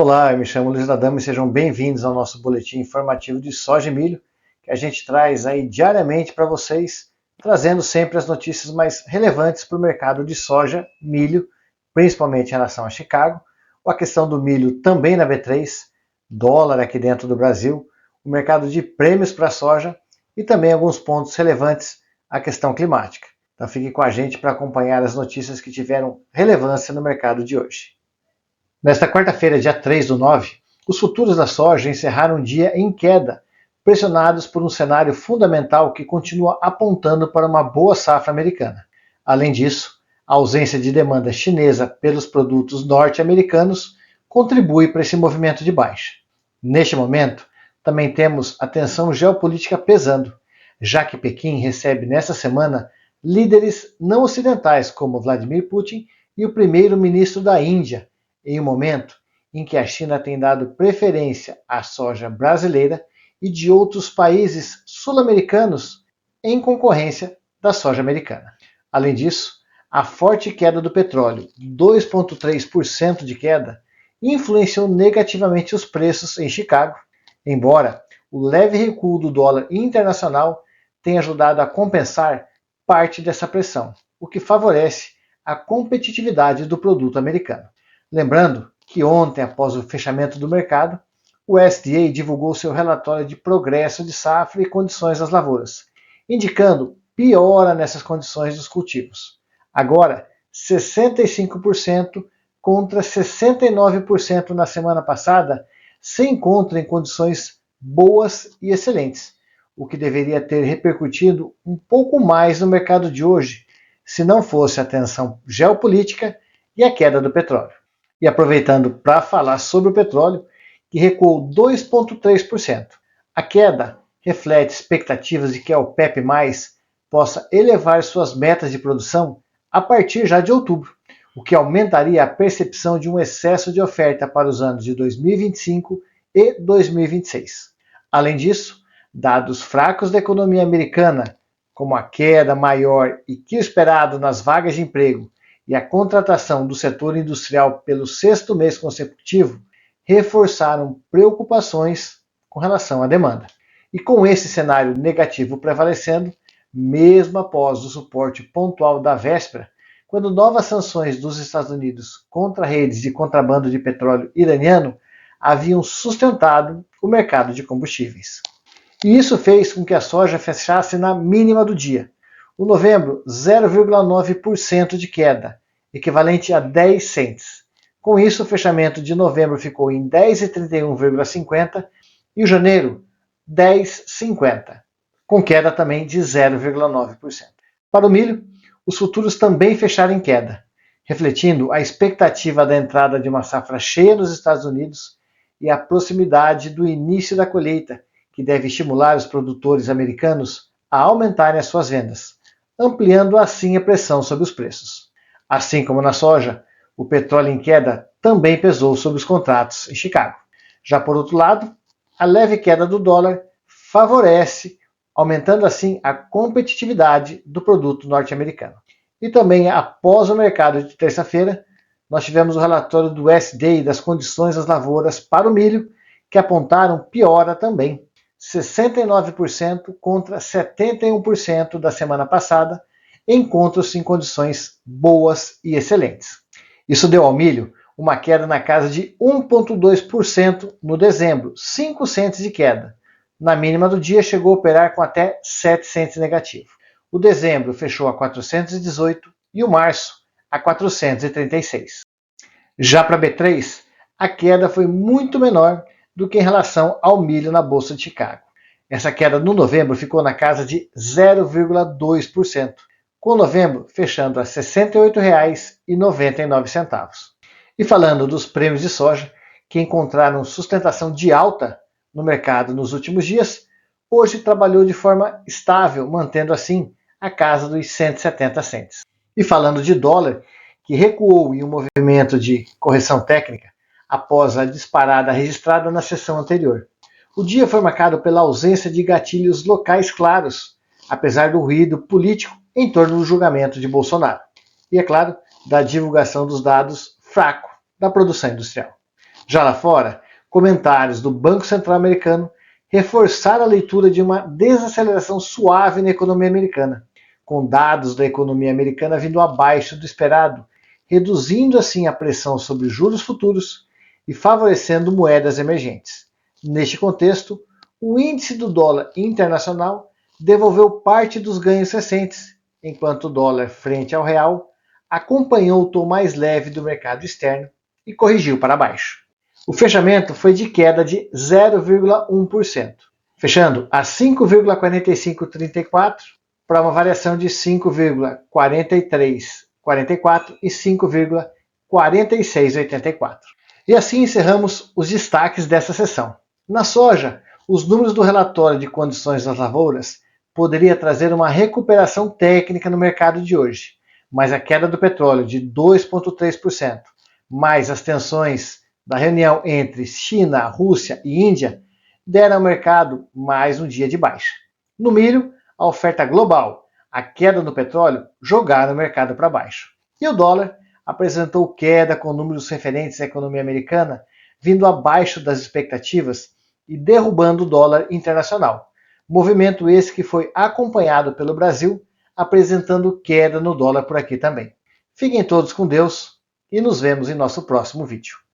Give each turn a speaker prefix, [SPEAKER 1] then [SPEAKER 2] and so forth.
[SPEAKER 1] Olá, eu me chamo Luiz Adamo e sejam bem-vindos ao nosso boletim informativo de soja e milho, que a gente traz aí diariamente para vocês, trazendo sempre as notícias mais relevantes para o mercado de soja, milho, principalmente em relação a Chicago, a questão do milho também na B3, dólar aqui dentro do Brasil, o mercado de prêmios para a soja e também alguns pontos relevantes à questão climática. Então fique com a gente para acompanhar as notícias que tiveram relevância no mercado de hoje. Nesta quarta-feira, dia 3/9, os futuros da soja encerraram o dia em queda, pressionados por um cenário fundamental que continua apontando para uma boa safra americana. Além disso, a ausência de demanda chinesa pelos produtos norte-americanos contribui para esse movimento de baixa. Neste momento, também temos a tensão geopolítica pesando, já que Pequim recebe nesta semana líderes não ocidentais como Vladimir Putin e o primeiro-ministro da Índia, em um momento em que a China tem dado preferência à soja brasileira e de outros países sul-americanos em concorrência da soja americana. Além disso, a forte queda do petróleo, 2,3% de queda, influenciou negativamente os preços em Chicago, embora o leve recuo do dólar internacional tenha ajudado a compensar parte dessa pressão, o que favorece a competitividade do produto americano. Lembrando que ontem, após o fechamento do mercado, o USDA divulgou seu relatório de progresso de safra e condições das lavouras, indicando piora nessas condições dos cultivos. Agora, 65% contra 69% na semana passada se encontram em condições boas e excelentes, o que deveria ter repercutido um pouco mais no mercado de hoje, se não fosse a tensão geopolítica e a queda do petróleo. E aproveitando para falar sobre o petróleo, que recuou 2,3%. A queda reflete expectativas de que a OPEP+, possa elevar suas metas de produção a partir já de outubro, o que aumentaria a percepção de um excesso de oferta para os anos de 2025 e 2026. Além disso, dados fracos da economia americana, como a queda maior e que esperado nas vagas de emprego, e a contratação do setor industrial pelo sexto mês consecutivo reforçaram preocupações com relação à demanda. E com esse cenário negativo prevalecendo, mesmo após o suporte pontual da véspera, quando novas sanções dos Estados Unidos contra redes de contrabando de petróleo iraniano haviam sustentado o mercado de combustíveis. E isso fez com que a soja fechasse na mínima do dia. O novembro, 0,9% de queda, equivalente a 10 cents. Com isso, o fechamento de novembro ficou em 10,31,50 e o janeiro, 10,50, com queda também de 0,9%. Para o milho, os futuros também fecharam em queda, refletindo a expectativa da entrada de uma safra cheia nos Estados Unidos e a proximidade do início da colheita, que deve estimular os produtores americanos a aumentarem as suas vendas, ampliando assim a pressão sobre os preços. Assim como na soja, o petróleo em queda também pesou sobre os contratos em Chicago. Já por outro lado, a leve queda do dólar favorece, aumentando assim a competitividade do produto norte-americano. E também após o mercado de terça-feira, nós tivemos o relatório do USDA das condições das lavouras para o milho, que apontaram piora também, 69% contra 71% da semana passada, encontram-se em condições boas e excelentes. Isso deu ao milho uma queda na casa de 1,2% no dezembro, 5 cents de queda. Na mínima do dia chegou a operar com até 7 cents negativo. O dezembro fechou a 418 e o março a 436. Já para B3, a queda foi muito menor do que em relação ao milho na Bolsa de Chicago. Essa queda no novembro ficou na casa de 0,2%, com novembro fechando a R$ 68,99. E falando dos prêmios de soja, que encontraram sustentação de alta no mercado nos últimos dias, hoje trabalhou de forma estável, mantendo assim a casa dos 170 cents. E falando de dólar, que recuou em um movimento de correção técnica, após a disparada registrada na sessão anterior. O dia foi marcado pela ausência de gatilhos locais claros, apesar do ruído político em torno do julgamento de Bolsonaro. E, é claro, da divulgação dos dados fraco da produção industrial. Já lá fora, comentários do Banco Central americano reforçaram a leitura de uma desaceleração suave na economia americana, com dados da economia americana vindo abaixo do esperado, reduzindo assim a pressão sobre juros futuros e favorecendo moedas emergentes. Neste contexto, o índice do dólar internacional devolveu parte dos ganhos recentes, enquanto o dólar frente ao real acompanhou o tom mais leve do mercado externo e corrigiu para baixo. O fechamento foi de queda de 0,1%, fechando a 5,4534 para uma variação de 5,4344 e 5,4684. E assim encerramos os destaques dessa sessão. Na soja, os números do relatório de condições das lavouras poderia trazer uma recuperação técnica no mercado de hoje, mas a queda do petróleo de 2,3%, mais as tensões da reunião entre China, Rússia e Índia, deram ao mercado mais um dia de baixa. No milho, a oferta global, a queda do petróleo, jogaram o mercado para baixo. E o dólar apresentou queda com números referentes à economia americana vindo abaixo das expectativas e derrubando o dólar internacional. Movimento esse que foi acompanhado pelo Brasil, apresentando queda no dólar por aqui também. Fiquem todos com Deus e nos vemos em nosso próximo vídeo.